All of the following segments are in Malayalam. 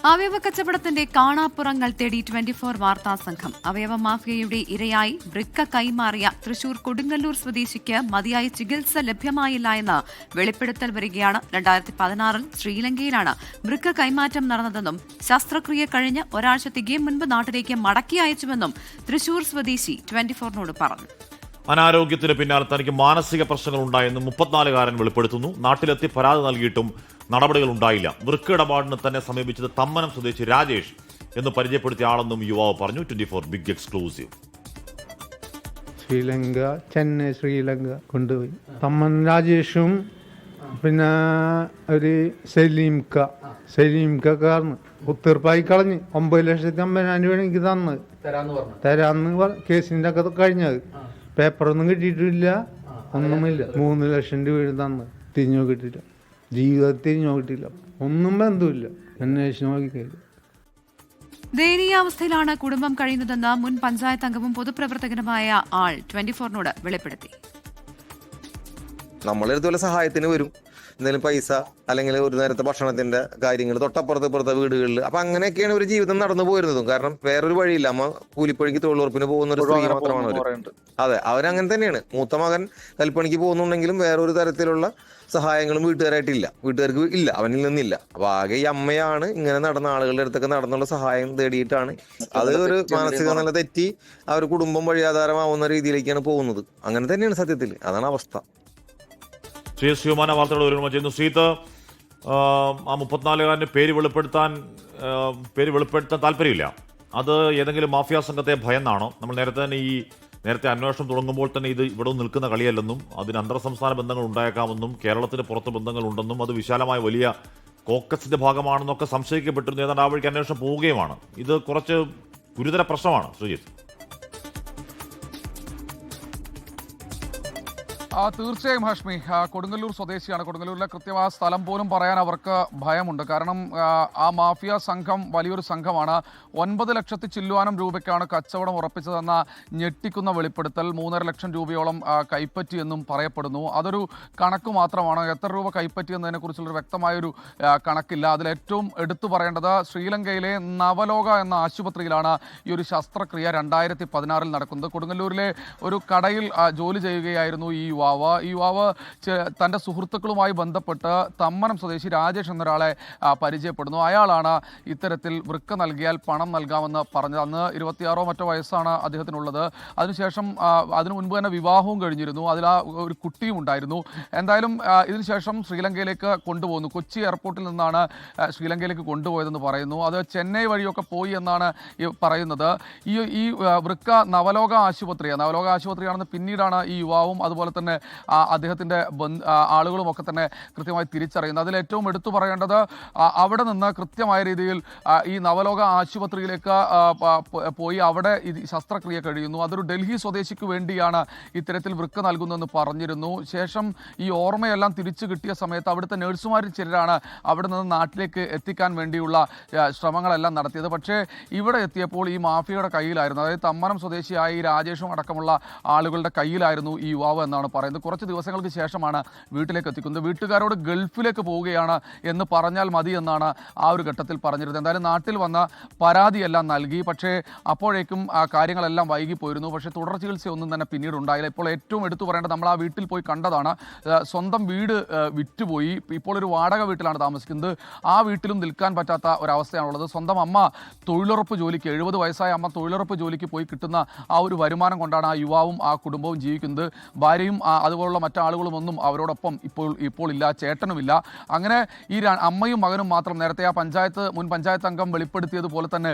അവയവ കച്ചവടത്തിന്റെ കാണാപ്പുറങ്ങൾ തേടി 24 വാർത്താ സംഘം. അവയവ മാഫിയയുടെ ഇരയായി വൃക്ക കൈമാറിയ തൃശൂർ കൊടുങ്ങല്ലൂർ സ്വദേശിക്ക് മതിയായ ചികിത്സ ലഭ്യമായില്ല എന്ന് വെളിപ്പെടുത്തൽ വരികയാണ്. 2016 ശ്രീലങ്കയിലാണ് വൃക്ക കൈമാറ്റം നടന്നതെന്നും ശസ്ത്രക്രിയ കഴിഞ്ഞ് ഒരാഴ്ച തികയും മുൻപ് നാട്ടിലേക്ക് മടക്കി അയച്ചുവെന്നും തൃശൂർ സ്വദേശി 24നോട് പറഞ്ഞു. അനാരോഗ്യത്തിന് പിന്നാലെ തനിക്ക് മാനസിക പ്രശ്നങ്ങൾ ഉണ്ടായെന്ന് 34കാരൻ വെളിപ്പെടുത്തുന്നു. നാട്ടിലെത്തി പരാതി നൽകിയിട്ടും നടപടികൾ ഉണ്ടായില്ല. വൃക്ക ഇടപാടിന് തന്നെ സമീപിച്ചത് തമ്മനം സ്വദേശി രാജേഷ് എന്ന് പരിചയപ്പെടുത്തിയ ആളെന്നും യുവാവ് പറഞ്ഞു. 24 ബിഗ് എക്സ്ക്ലൂസീവ്. ശ്രീലങ്ക, ചെന്നൈ ശ്രീലങ്ക കൊണ്ടുപോയി. തമ്മൻ രാജേഷും പിന്നെ ഒരു സലീംക്കാരന് ഒത്തീർപ്പായി കളഞ്ഞ് 9,50,000 എനിക്ക് തരാന്ന് കേസിന്റെ ഒക്കെ കഴിഞ്ഞത്. പേപ്പറൊന്നും കിട്ടിയിട്ടില്ല, ഒന്നുമില്ല. 3 ലക്ഷം രൂപ തന്ന് തിരിഞ്ഞു കിട്ടിയില്ല, ജീവിതത്തിൽ തിരിഞ്ഞു കിട്ടിയില്ല, ഒന്നും ബന്ധമില്ല. അന്വേഷണം നോക്കിക്കഴിഞ്ഞു. ദയനീയാവസ്ഥയിലാണ് കുടുംബം കഴിയുന്നതെന്ന് മുൻ പഞ്ചായത്ത് അംഗവും പൊതുപ്രവർത്തകനുമായ ആൾ 24നോട് വെളിപ്പെടുത്തി. നമ്മളിതുപോലെ സഹായത്തിന് വരും, എന്തെങ്കിലും പൈസ അല്ലെങ്കിൽ ഒരു നേരത്തെ ഭക്ഷണത്തിന്റെ കാര്യങ്ങൾ തൊട്ടപ്പുറത്തെ വീടുകളിൽ. അപ്പൊ അങ്ങനെയൊക്കെയാണ് ഒരു ജീവിതം നടന്നു പോയിരുന്നതും. കാരണം വേറൊരു വഴിയില്ല. അമ്മ കൂലിപ്പണിക്ക് തൊഴിലുറപ്പിന് പോകുന്ന ഒരു സ്ത്രീ മാത്രമാണ് അവർ. അതെ, അവരങ്ങനെ തന്നെയാണ്. മൂത്ത മകൻ കൽപ്പണിക്ക് പോകുന്നുണ്ടെങ്കിലും വേറൊരു തരത്തിലുള്ള സഹായങ്ങളും വീട്ടുകാർക്ക് ഇല്ല, അവനിൽ നിന്നില്ല. അപ്പൊ ആകെ ഈ അമ്മയാണ് ഇങ്ങനെ നടന്ന ആളുകളുടെ അടുത്തൊക്കെ നടന്നുള്ള സഹായം തേടിയിട്ടാണ്. അത് ഒരു മാനസിക നില തെറ്റി ആ ഒരു കുടുംബം വഴിയാധാരമാവുന്ന രീതിയിലേക്കാണ് പോകുന്നത്. അങ്ങനെ തന്നെയാണ് സത്യത്തിൽ, അതാണ് അവസ്ഥ. ഹ്യൂമാന വാർത്തകൾ ഒരുമ ചെയ്യുന്നു. സീത്ത്, ആ 34കാരന്റെ പേര് വെളിപ്പെടുത്താൻ താല്പര്യമില്ല. അത് ഏതെങ്കിലും മാഫിയ സംഘത്തെ ഭയന്നാണോ? നമ്മൾ നേരത്തെ അന്വേഷണം തുടങ്ങുമ്പോൾ തന്നെ ഇത് ഇവിടെ നിൽക്കുന്ന കളിയല്ലെന്നും അതിന് അന്തർ സംസ്ഥാന ബന്ധങ്ങൾ ഉണ്ടായേക്കാമെന്നും കേരളത്തിന് പുറത്ത് ബന്ധങ്ങളുണ്ടെന്നും അത് വിശാലമായ വലിയ കോക്കസിന്റെ ഭാഗമാണെന്നൊക്കെ സംശയിക്കപ്പെട്ടിരുന്നു. ഏതാണ്ട് ആ വഴിക്ക് അന്വേഷണം പോവുകയുമാണ്. ഇത് കുറച്ച് ഗുരുതര പ്രശ്നമാണ് ശ്രീജിത്ത്. തീർച്ചയായും ഹാഷ്മി, കൊടുങ്ങല്ലൂർ സ്വദേശിയാണ്. കൊടുങ്ങല്ലൂരിലെ കൃത്യമായ സ്ഥലം പോലും പറയാൻ അവർക്ക് ഭയമുണ്ട്. കാരണം ആ മാഫിയ സംഘം വലിയൊരു സംഘമാണ്. 9 ലക്ഷത്തി ചില്ലുവാനം രൂപയ്ക്കാണ് കച്ചവടം ഉറപ്പിച്ചതെന്ന ഞെട്ടിക്കുന്ന വെളിപ്പെടുത്തൽ. 3.5 ലക്ഷം രൂപയോളം കൈപ്പറ്റിയെന്നും പറയപ്പെടുന്നു. അതൊരു കണക്ക് മാത്രമാണ്. എത്ര രൂപ കൈപ്പറ്റിയെന്നതിനെക്കുറിച്ചുള്ളൊരു വ്യക്തമായൊരു കണക്കില്ല. അതിലേറ്റവും എടുത്തു പറയേണ്ടത് ശ്രീലങ്കയിലെ നവലോക എന്ന ആശുപത്രിയിലാണ് ഈ ഒരു ശസ്ത്രക്രിയ 2016 നടക്കുന്നത്. കൊടുങ്ങല്ലൂരിലെ ഒരു കടയിൽ ജോലി ചെയ്യുകയായിരുന്നു ഈ യുവാവ് തൻ്റെ സുഹൃത്തുക്കളുമായി ബന്ധപ്പെട്ട് തമ്മനം സ്വദേശി രാജേഷ് എന്നൊരാളെ പരിചയപ്പെടുന്നു. അയാളാണ് ഇത്തരത്തിൽ വൃക്ക നൽകിയാൽ പണം നൽകാമെന്ന് പറഞ്ഞത്. അന്ന് 26 മറ്റോ വയസ്സാണ് അദ്ദേഹത്തിനുള്ളത്. അതിനുശേഷം അതിനു മുൻപ് തന്നെ വിവാഹവും കഴിഞ്ഞിരുന്നു. അതിൽ ഒരു കുട്ടിയും ഉണ്ടായിരുന്നു. എന്തായാലും ഇതിനുശേഷം ശ്രീലങ്കയിലേക്ക് കൊണ്ടുപോകുന്നു. കൊച്ചി എയർപോർട്ടിൽ നിന്നാണ് ശ്രീലങ്കയിലേക്ക് കൊണ്ടുപോയതെന്ന് പറയുന്നു. അത് ചെന്നൈ വഴിയൊക്കെ പോയി എന്നാണ് പറയുന്നത്. ഈ വൃക്ക നവലോക ആശുപത്രിയാണെന്ന് പിന്നീടാണ് ഈ യുവാവും അതുപോലെ തന്നെ അദ്ദേഹത്തിൻ്റെ ആളുകളും ഒക്കെ തന്നെ കൃത്യമായി തിരിച്ചറിയുന്നത്. അതിൽ ഏറ്റവും എടുത്തു പറയേണ്ടത് അവിടെ നിന്ന് കൃത്യമായ രീതിയിൽ ഈ നവലോക ആശുപത്രിയിലേക്ക് പോയി അവിടെ ശസ്ത്രക്രിയ കഴിയുന്നു. അതൊരു ഡൽഹി സ്വദേശിക്ക് വേണ്ടിയാണ് ഇത്തരത്തിൽ വൃക്ക നൽകുന്നതെന്ന് പറഞ്ഞിരുന്നു. ശേഷം ഈ ഓർമ്മയെല്ലാം തിരിച്ചു കിട്ടിയ സമയത്ത് അവിടുത്തെ നഴ്സുമാരിൽ ചിലരാണ് അവിടെ നിന്ന് നാട്ടിലേക്ക് എത്തിക്കാൻ വേണ്ടിയുള്ള ശ്രമങ്ങളെല്ലാം നടത്തിയത്. പക്ഷേ ഇവിടെ എത്തിയപ്പോൾ ഈ മാഫിയയുടെ കയ്യിലായിരുന്നു. അതായത് തമ്മനം സ്വദേശിയായ ഈ രാജേഷും അടക്കമുള്ള ആളുകളുടെ കയ്യിലായിരുന്നു ഈ യുവാവ് എന്നാണ് പറയുന്നത്. കുറച്ച് ദിവസങ്ങൾക്ക് ശേഷമാണ് വീട്ടിലേക്ക് എത്തിക്കുന്നത്. വീട്ടുകാരോട് ഗൾഫിലേക്ക് പോവുകയാണ് എന്ന് പറഞ്ഞാൽ മതി എന്നാണ് ആ ഒരു ഘട്ടത്തിൽ പറഞ്ഞിരുന്നത്. എന്തായാലും നാട്ടിൽ വന്ന പരാതിയെല്ലാം നൽകി. പക്ഷേ അപ്പോഴേക്കും കാര്യങ്ങളെല്ലാം വൈകിപ്പോയിരുന്നു. പക്ഷേ തുടർ ചികിത്സയൊന്നും തന്നെ പിന്നീട് ഉണ്ടായില്ല. ഇപ്പോൾ ഏറ്റവും എടുത്തു പറയേണ്ടത് നമ്മൾ ആ വീട്ടിൽ പോയി കണ്ടതാണ്. സ്വന്തം വീട് വിറ്റുപോയി. ഇപ്പോൾ ഒരു വാടക വീട്ടിലാണ് താമസിക്കുന്നത്. ആ വീട്ടിലും നിൽക്കാൻ പറ്റാത്ത ഒരവസ്ഥയാണുള്ളത്. സ്വന്തം അമ്മ തൊഴിലുറപ്പ് ജോലിക്ക് 70 വയസ്സായ അമ്മ തൊഴിലുറപ്പ് ജോലിക്ക് പോയി കിട്ടുന്ന ആ ഒരു വരുമാനം കൊണ്ടാണ് ആ യുവാവും ആ കുടുംബവും ജീവിക്കുന്നത്. ഭാര്യയും അതുപോലുള്ള മറ്റാളുകളുമൊന്നും അവരോടൊപ്പം ഇപ്പോൾ ഇല്ല, ചേട്ടനുമില്ല. അങ്ങനെ ഈ അമ്മയും മകനും മാത്രം. നേരത്തെ ആ മുൻ പഞ്ചായത്ത് അംഗം വെളിപ്പെടുത്തിയതുപോലെ തന്നെ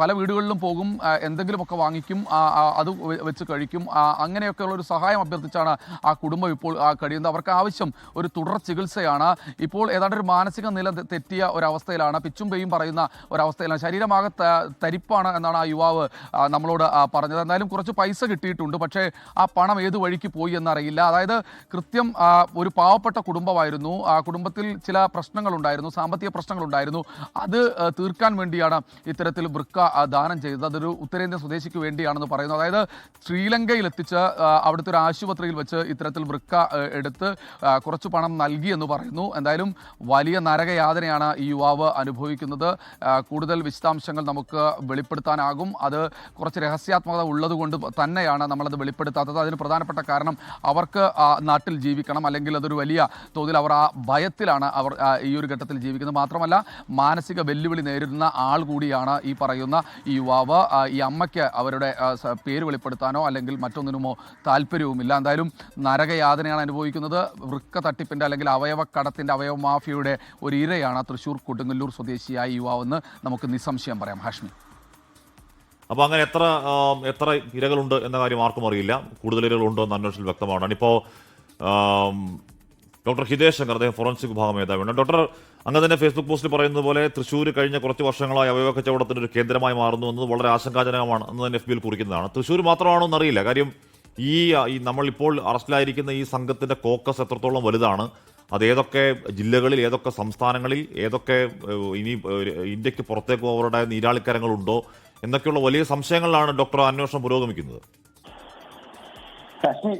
പല വീടുകളിലും പോകും, എന്തെങ്കിലുമൊക്കെ വാങ്ങിക്കും, അത് വെച്ച് കഴിക്കും. അങ്ങനെയൊക്കെയുള്ള ഒരു സഹായം അഭ്യർത്ഥിച്ചാണ് ആ കുടുംബം ഇപ്പോൾ കഴിയുന്നത്. അവർക്ക് ആവശ്യം ഒരു തുടർ ചികിത്സയാണ്. ഇപ്പോൾ ഏതാണ്ട് ഒരു മാനസിക നില തെറ്റിയ ഒരവസ്ഥയിലാണ്, പിച്ചും പെയ്യും പറയുന്ന ഒരവസ്ഥയിലാണ്. ശരീരമാകെ തരിപ്പാണ് എന്നാണ് ആ യുവാവ് നമ്മളോട് പറഞ്ഞത്. എന്തായാലും കുറച്ച് പൈസ കിട്ടിയിട്ടുണ്ട്. പക്ഷേ ആ പണം ഏത് വഴിക്ക് പോയി എന്നറിയില്ല. അതായത് കൃത്യം ഒരു പാവപ്പെട്ട കുടുംബമായിരുന്നു. ആ കുടുംബത്തിൽ ചില പ്രശ്നങ്ങളുണ്ടായിരുന്നു, സാമ്പത്തിക പ്രശ്നങ്ങളുണ്ടായിരുന്നു. അത് തീർക്കാൻ വേണ്ടിയാണ് ഇത്തരത്തിൽ വൃക്ക ദാനം ചെയ്തത്. അതൊരു ഉത്തരേന്ത്യൻ സ്വദേശിക്ക് വേണ്ടിയാണെന്ന് പറയുന്നു. അതായത് ശ്രീലങ്കയിൽ എത്തിച്ച് അവിടുത്തെ ഒരു ആശുപത്രിയിൽ വെച്ച് ഇത്തരത്തിൽ വൃക്ക എടുത്ത് കുറച്ച് പണം നൽകി എന്ന് പറയുന്നു. എന്തായാലും വലിയ നരകയാതനയാണ് ഈ യുവാവ് അനുഭവിക്കുന്നത്. കൂടുതൽ വിശദാംശങ്ങൾ നമുക്ക് വെളിപ്പെടുത്താനാകും. അത് കുറച്ച് രഹസ്യാത്മകത ഉള്ളതുകൊണ്ട് തന്നെയാണ് നമ്മളത് വെളിപ്പെടുത്താത്തത്. അതിന് പ്രധാനപ്പെട്ട കാരണം അവർക്ക് നാട്ടിൽ ജീവിക്കണം, അല്ലെങ്കിൽ അതൊരു വലിയ തോതിൽ അവർ ആ ഭയത്തിലാണ് അവർ ഈ ഒരു ഘട്ടത്തിൽ ജീവിക്കുന്നത്. മാത്രമല്ല മാനസിക വെല്ലുവിളി നേരിടുന്ന ആൾ കൂടിയാണ് ഈ പറയുന്ന ഈ യുവാവ്. ഈ അമ്മയ്ക്ക് അവരുടെ പേര് വെളിപ്പെടുത്താനോ അല്ലെങ്കിൽ മറ്റൊന്നിനുമോ താല്പര്യവുമില്ല. എന്തായാലും നരകയാതനയാണ് അനുഭവിക്കുന്നത്. വൃക്ക തട്ടിപ്പിൻ്റെ അല്ലെങ്കിൽ അവയവക്കടത്തിൻ്റെ, അവയവ മാഫിയയുടെ ഒരു ഇരയാണ് തൃശ്ശൂർ കൊടുങ്ങല്ലൂർ സ്വദേശിയായ യുവാവെന്ന് നമുക്ക് നിസ്സംശയം പറയാം. ഹാഷ്മി, അപ്പോൾ അങ്ങനെ എത്ര ഇരകളുണ്ട് എന്ന കാര്യം ആർക്കും അറിയില്ല. കൂടുതൽ ഇരകളുണ്ടോ എന്ന് അന്വേഷണത്തിൽ വ്യക്തമാണ്. ഇപ്പോൾ ഡോക്ടർ ഹിതേഷ് ശങ്കർ, അദ്ദേഹം ഫോറൻസിക് വിഭാഗം മേധാവിയാണ്. ഡോക്ടർ, അങ്ങ് തന്നെ ഫേസ്ബുക്ക് പോസ്റ്റിൽ പറയുന്നത് പോലെ തൃശ്ശൂർ കഴിഞ്ഞ കുറച്ച് വർഷങ്ങളായി അവയവ കച്ചവടത്തിൻ്റെ ഒരു കേന്ദ്രമായി മാറുന്നു എന്നത് വളരെ ആശങ്കാജനകമാണ് എന്ന് തന്നെ FB യിൽ കുറിക്കുന്നതാണ്. തൃശ്ശൂർ മാത്രമാണോ എന്നറിയില്ല. കാര്യം ഈ നമ്മളിപ്പോൾ അറസ്റ്റിലായിരിക്കുന്ന ഈ സംഘത്തിൻ്റെ കോക്കസ് എത്രത്തോളം വലുതാണ്, അത് ഏതൊക്കെ ജില്ലകളിൽ, ഏതൊക്കെ സംസ്ഥാനങ്ങളിൽ, ഏതൊക്കെ ഇനി ഇന്ത്യക്ക് പുറത്തേക്കും അവരുടെ നീരാളിക്കരങ്ങളുണ്ടോ എന്നൊക്കെയുള്ള വലിയ സംശയങ്ങളിലാണ് ഡോക്ടർ അന്വേഷണം പുരോഗമിക്കുന്നത്.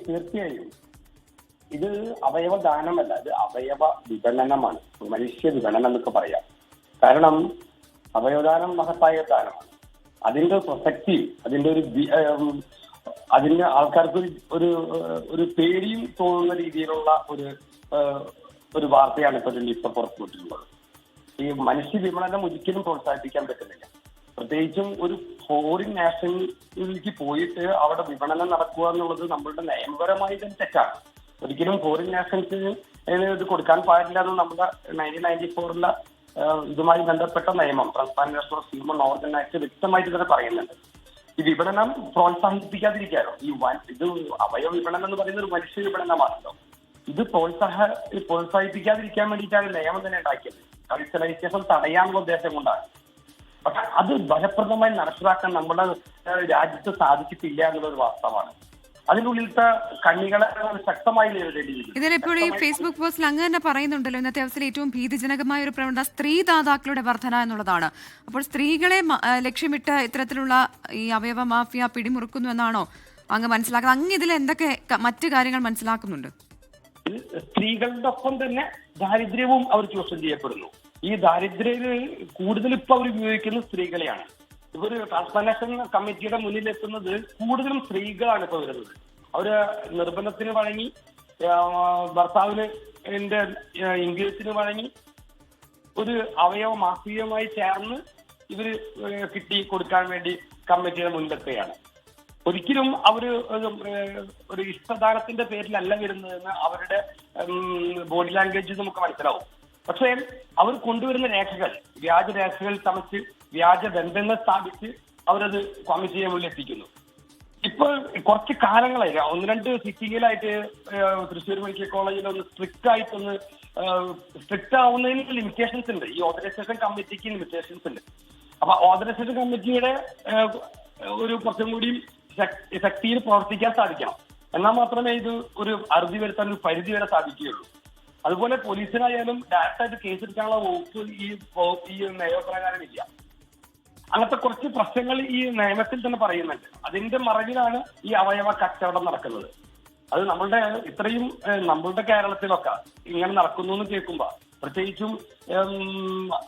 തീർച്ചയായും ഇത് അവയവദാനമല്ല, ഇത് അവയവ വിപണനമാണ്, മനുഷ്യ വിപണനം എന്നൊക്കെ പറയാം. കാരണം അവയവദാനം മഹത്തായ ദാനമാണ്. അതിന്റെ പ്രസക്തി, അതിന് ആൾക്കാർക്ക് ഒരു പേടിയും തോന്നുന്ന രീതിയിലുള്ള ഒരു വാർത്തയാണ് ഇപ്പൊ പുറത്തുവിട്ടിട്ടുള്ളത്. ഈ മനുഷ്യ വിപണനം ഒരിക്കലും പ്രോത്സാഹിപ്പിക്കാൻ പറ്റുന്നില്ല. പ്രത്യേകിച്ചും ഒരു ഫോറിൻ നാഷണലിലേക്ക് പോയിട്ട് അവിടെ വിപണനം നടക്കുക എന്നുള്ളത് നമ്മളുടെ നിയമപരമായി തന്നെ തെറ്റാണ്. ഒരിക്കലും ഫോറിൻ നാഷണൽസിന് ഇത് കൊടുക്കാൻ പാടില്ല എന്ന് നമ്മുടെ 1994 ഇതുമായി ബന്ധപ്പെട്ട നിയമം, transparent of human organ act വ്യക്തമായിട്ട് തന്നെ പറയുന്നുണ്ട്. ഈ വിപണനം പ്രോത്സാഹിപ്പിക്കാതിരിക്കാനോ, ഇത് അവയവ വിപണനം എന്ന് പറയുന്ന ഒരു മനുഷ്യ വിപണനമാണല്ലോ. ഇത് പ്രോത്സാഹിപ്പിക്കാതിരിക്കാൻ വേണ്ടിയിട്ടാണ് നിയമം തന്നെ ഉണ്ടാക്കിയത്. കൾച്ചറലൈസേഷൻ തടയാനുള്ള ഉദ്ദേശം കൊണ്ടാണ്. പക്ഷെ അത് ഫലപ്രദമായി നടപ്പിലാക്കാൻ നമ്മുടെ രാജ്യത്ത് സാധിച്ചിട്ടില്ല എന്നുള്ളൊരു വാസ്തവമാണ്. അതിനുള്ളിലത്തെ കണ്ണികളെ ശക്തമായി നേരിടേണ്ടിയിരിക്കും. ഇതിലിപ്പോൾ ഈ ഫേസ്ബുക്ക് പോസ്റ്റിൽ അങ്ങ് തന്നെ പറയുന്നുണ്ടല്ലോ, ഇന്നത്തെ അവസ്ഥയിൽ ഏറ്റവും ഭീതിജനകമായ ഒരു പ്രവണത സ്ത്രീദാതാക്കളുടെ വർധന എന്നുള്ളതാണ്. അപ്പോൾ സ്ത്രീകളെ ലക്ഷ്യമിട്ട് ഇത്തരത്തിലുള്ള ഈ അവയവ മാഫിയ പിടിമുറുക്കുന്നു എന്നാണോ അങ്ങ് മനസ്സിലാക്കുന്നത്? അങ്ങ് ഇതിൽ എന്തൊക്കെ മറ്റു കാര്യങ്ങൾ മനസ്സിലാക്കുന്നുണ്ട്? സ്ത്രീകളുടെ ഒപ്പം തന്നെ ദാരിദ്ര്യവും അവർ ചൂഷണം ചെയ്യപ്പെടുന്നു. ഈ ദാരിദ്ര്യര് കൂടുതൽ ഇപ്പൊ അവർ ഉപയോഗിക്കുന്നത് സ്ത്രീകളെയാണ്. ഇപ്പൊ ഒരു ട്രാൻസ്പ്ലാന്റേഷൻ കമ്മിറ്റിയുടെ മുന്നിലെത്തുന്നത് കൂടുതലും സ്ത്രീകളാണ് ഇപ്പൊ വരുന്നത്. അവര് നിർബന്ധത്തിന് വഴങ്ങി, ഭർത്താവിന് ഇംഗ്ലീഷിന് വഴങ്ങി ഒരു അവയവ മാഫിയയുമായി ചേർന്ന് ഇവര് കിട്ടി കൊടുക്കാൻ വേണ്ടി കമ്മിറ്റിയുടെ മുന്നിലെത്തുകയാണ്. ഒരിക്കലും അവര് ഒരു ഇഷ്ടദാനത്തിന്റെ പേരിലല്ല വരുന്നതെന്ന് അവരുടെ ബോഡി ലാംഗ്വേജ് നമുക്ക് മനസ്സിലാവും. പക്ഷേ അവർ കൊണ്ടുവരുന്ന രേഖകൾ, വ്യാജരേഖകൾ ചമച്ച് വ്യാജ ബന്ധങ്ങൾ സ്ഥാപിച്ച് അവരത് കമ്മിറ്റിയെ മുന്നിൽ എത്തിക്കുന്നു. ഇപ്പൊ കുറച്ച് കാലങ്ങളായി 1-2 സിറ്റിങ്ങിലായിട്ട് തൃശ്ശൂർ മെഡിക്കൽ കോളേജിൽ ഒന്ന് സ്ട്രിക്റ്റ് ആവുന്നതിന് ലിമിറ്റേഷൻസ് ഉണ്ട്. ഈ ഓർഗനൈസേഷൻ കമ്മിറ്റിക്ക് ലിമിറ്റേഷൻസ് ഉണ്ട്. അപ്പൊ ഓർഗനൈസേഷൻ കമ്മിറ്റിയുടെ ഒരു കുറച്ചും കൂടി ശക്തിയിൽ പ്രവർത്തിക്കാൻ സാധിക്കണം. എന്നാൽ മാത്രമേ ഇത് ഒരു അറുതി വരുത്താൻ ഒരു പരിധി വരെ സാധിക്കുകയുള്ളൂ. അതുപോലെ പോലീസിനായാലും ഡയറക്റ്റായിട്ട് കേസെടുക്കാനുള്ള വകുപ്പ് ഈ നിയമപ്രകാരം ഇല്ല. അങ്ങനത്തെ കുറച്ച് പ്രശ്നങ്ങൾ ഈ നിയമത്തിൽ തന്നെ പറയുന്നുണ്ട്. അതിന്റെ മറവിലാണ് ഈ അവയവ കച്ചവടം നടക്കുന്നത്. അത് നമ്മളുടെ കേരളത്തിലൊക്കെ ഇങ്ങനെ നടക്കുന്നു എന്ന് കേൾക്കുമ്പോ, പ്രത്യേകിച്ചും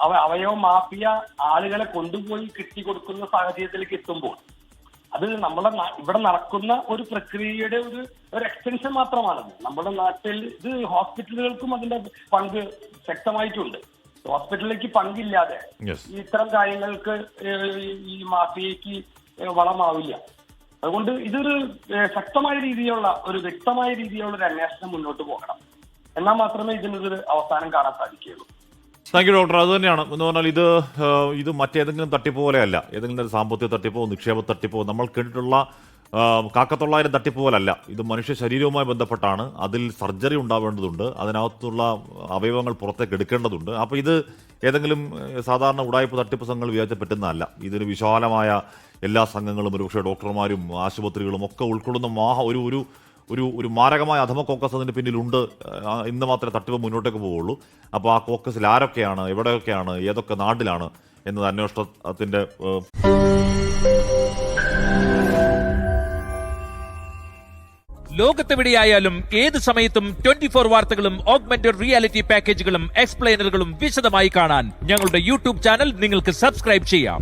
അവയവ മാഫിയ ആളുകളെ കൊണ്ടുപോയി കിട്ടിക്കൊടുക്കുന്ന സാഹചര്യത്തിലേക്ക് എത്തുമ്പോൾ, അത് ഇവിടെ നടക്കുന്ന ഒരു പ്രക്രിയയുടെ ഒരു എക്സ്റ്റൻഷൻ മാത്രമാണത്. നമ്മുടെ നാട്ടിൽ ഇത് ഹോസ്പിറ്റലുകൾക്കും അതിന്റെ പങ്ക് ശക്തമായിട്ടുണ്ട്. ഹോസ്പിറ്റലിലേക്ക് പങ്കില്ലാതെ ഇത്തരം കാര്യങ്ങൾക്ക് ഈ മാഫിയയ്ക്ക് വളമാവില്ല. അതുകൊണ്ട് ഇതൊരു ശക്തമായ രീതിയിലുള്ള വ്യക്തമായ രീതിയിലുള്ള ഒരു അന്വേഷണം മുന്നോട്ട് പോകണം. എന്നാൽ മാത്രമേ ഇതിനൊരു അവസാനം കാണാൻ സാധിക്കുകയുള്ളൂ. Thank you doctor. അത് തന്നെയാണ് എന്ന് പറഞ്ഞാൽ ഇത് മറ്റേതെങ്കിലും തട്ടിപ്പ് പോലെയല്ല, ഏതെങ്കിലും സാമ്പത്തിക തട്ടിപ്പോ നിക്ഷേപ തട്ടിപ്പോ നമ്മൾ കേട്ടിട്ടുള്ള കാക്കത്തൊള്ളായിരം തട്ടിപ്പ് പോലല്ല. ഇത് മനുഷ്യ ശരീരവുമായി ബന്ധപ്പെട്ടാണ്. അതിൽ സർജറി ഉണ്ടാവേണ്ടതുണ്ട്, അതിനകത്തുള്ള അവയവങ്ങൾ പുറത്തേക്ക് എടുക്കേണ്ടതുണ്ട്. അപ്പോൾ ഇത് ഏതെങ്കിലും സാധാരണ ഉടായ്പ തട്ടിപ്പ് സംഘങ്ങൾ വിചാരിച്ച പറ്റുന്നതല്ല. ഇതിന് വിശാലമായ എല്ലാ സംഘങ്ങളും, ഒരുപക്ഷെ ഡോക്ടർമാരും ആശുപത്രികളും ഒക്കെ ഉൾക്കൊള്ളുന്ന ഒരു മാരകമായ അധമ കോക്കസ് അതിന് പിന്നിലുണ്ട്. ഇന്ന് മാത്രമേ തട്ടിപ്പ് മുന്നോട്ടേക്ക് പോവുള്ളൂ. അപ്പോൾ ആ കോക്കസിൽ ആരൊക്കെയാണ്, എവിടെയൊക്കെയാണ്, ഏതൊക്കെ നാട്ടിലാണ് എന്നത് അന്വേഷണത്തിന്റെ ലോകത്തെവിടെയായാലും ഏത് സമയത്തും 24 വാർത്തകളും ഓഗ്മെന്റഡ് റിയാലിറ്റി പാക്കേജുകളും എക്സ്പ്ലെയിനറുകളും വിശദമായി കാണാൻ ഞങ്ങളുടെ യൂട്യൂബ് ചാനൽ നിങ്ങൾക്ക് സബ്സ്ക്രൈബ് ചെയ്യാം.